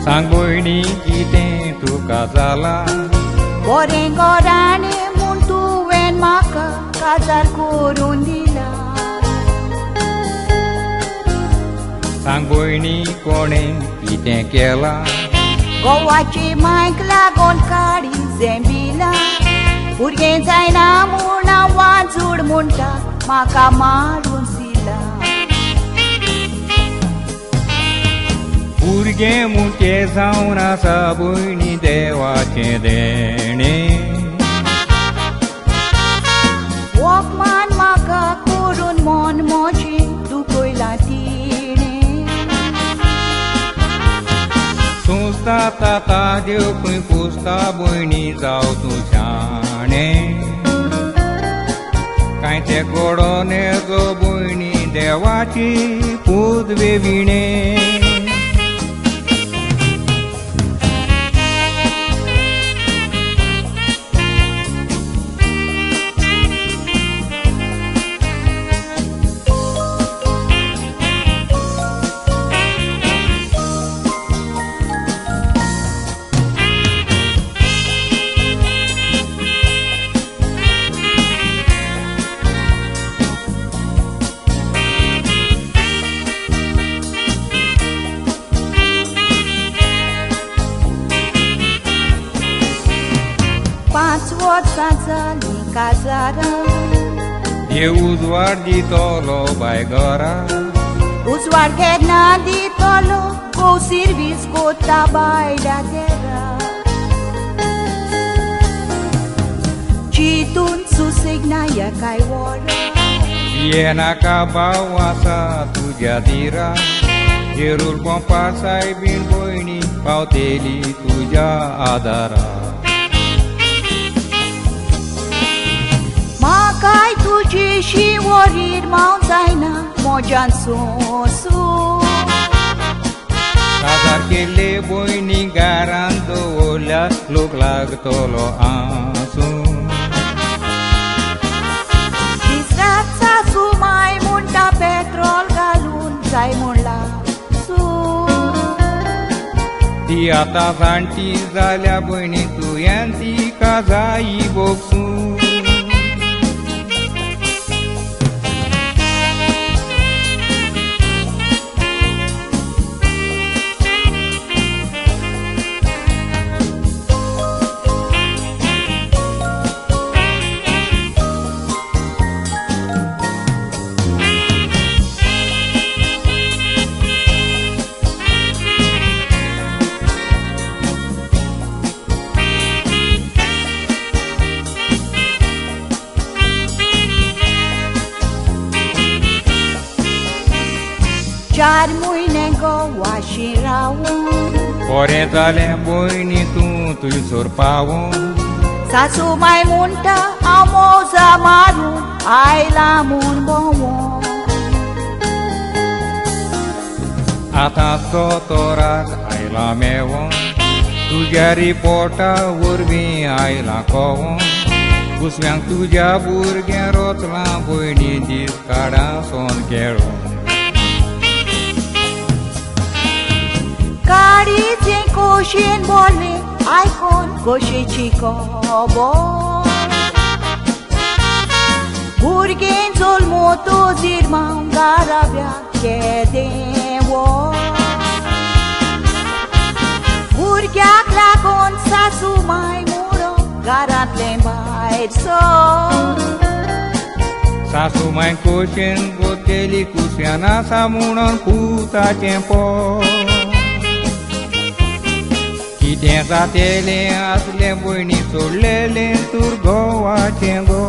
Sang boini kite tu kazala Borengorane muntu wen maka kazar kurundila Sang boini kone kite kela Gowachi maikla gon kari zembila Burgen zaina muna wanzur munta maka marun sila Urge munte zauna sabuni dewache dene Walkman maka kurun mon mochi dukoi latine Susta tata deu kui pusta boini zau tu chane Kainte korone go boini dewache pudve vine Sazali kazara E uzuar di tolo bai gora Uzuar kerna di tolo Ko servis ko tabai da terra Citun susigna ya kai wara Iena kabawasa tu jadira Jerul kompasai bin boini Pau teli tuja adara Makai tuji și orir mau zaina mojan sosu Kazar kele boini garando ola luk lag tolo asu Disrața su mai munta petrol galun zai mula su Tiata zanti zalea boini tu yanti kazai boksu Char muine go washirau Orentale boini tu surpawo Sasu mai munta amo zamaru ai la mun bowo Ata totorak ai la mewo Tu jari pota urbi ai la kowo Kuswang tu jabur gerot la boini dis kada son kero Cari țin coșin bole ai con coșe cico bo Burgen zol moto zirma garabia chedewo Burgia clagon sasu mai muro garat lembai so Sasu mai coșen boteli cusiana samunon puta tempo Kitenza tele asle boini solele turgo a tengo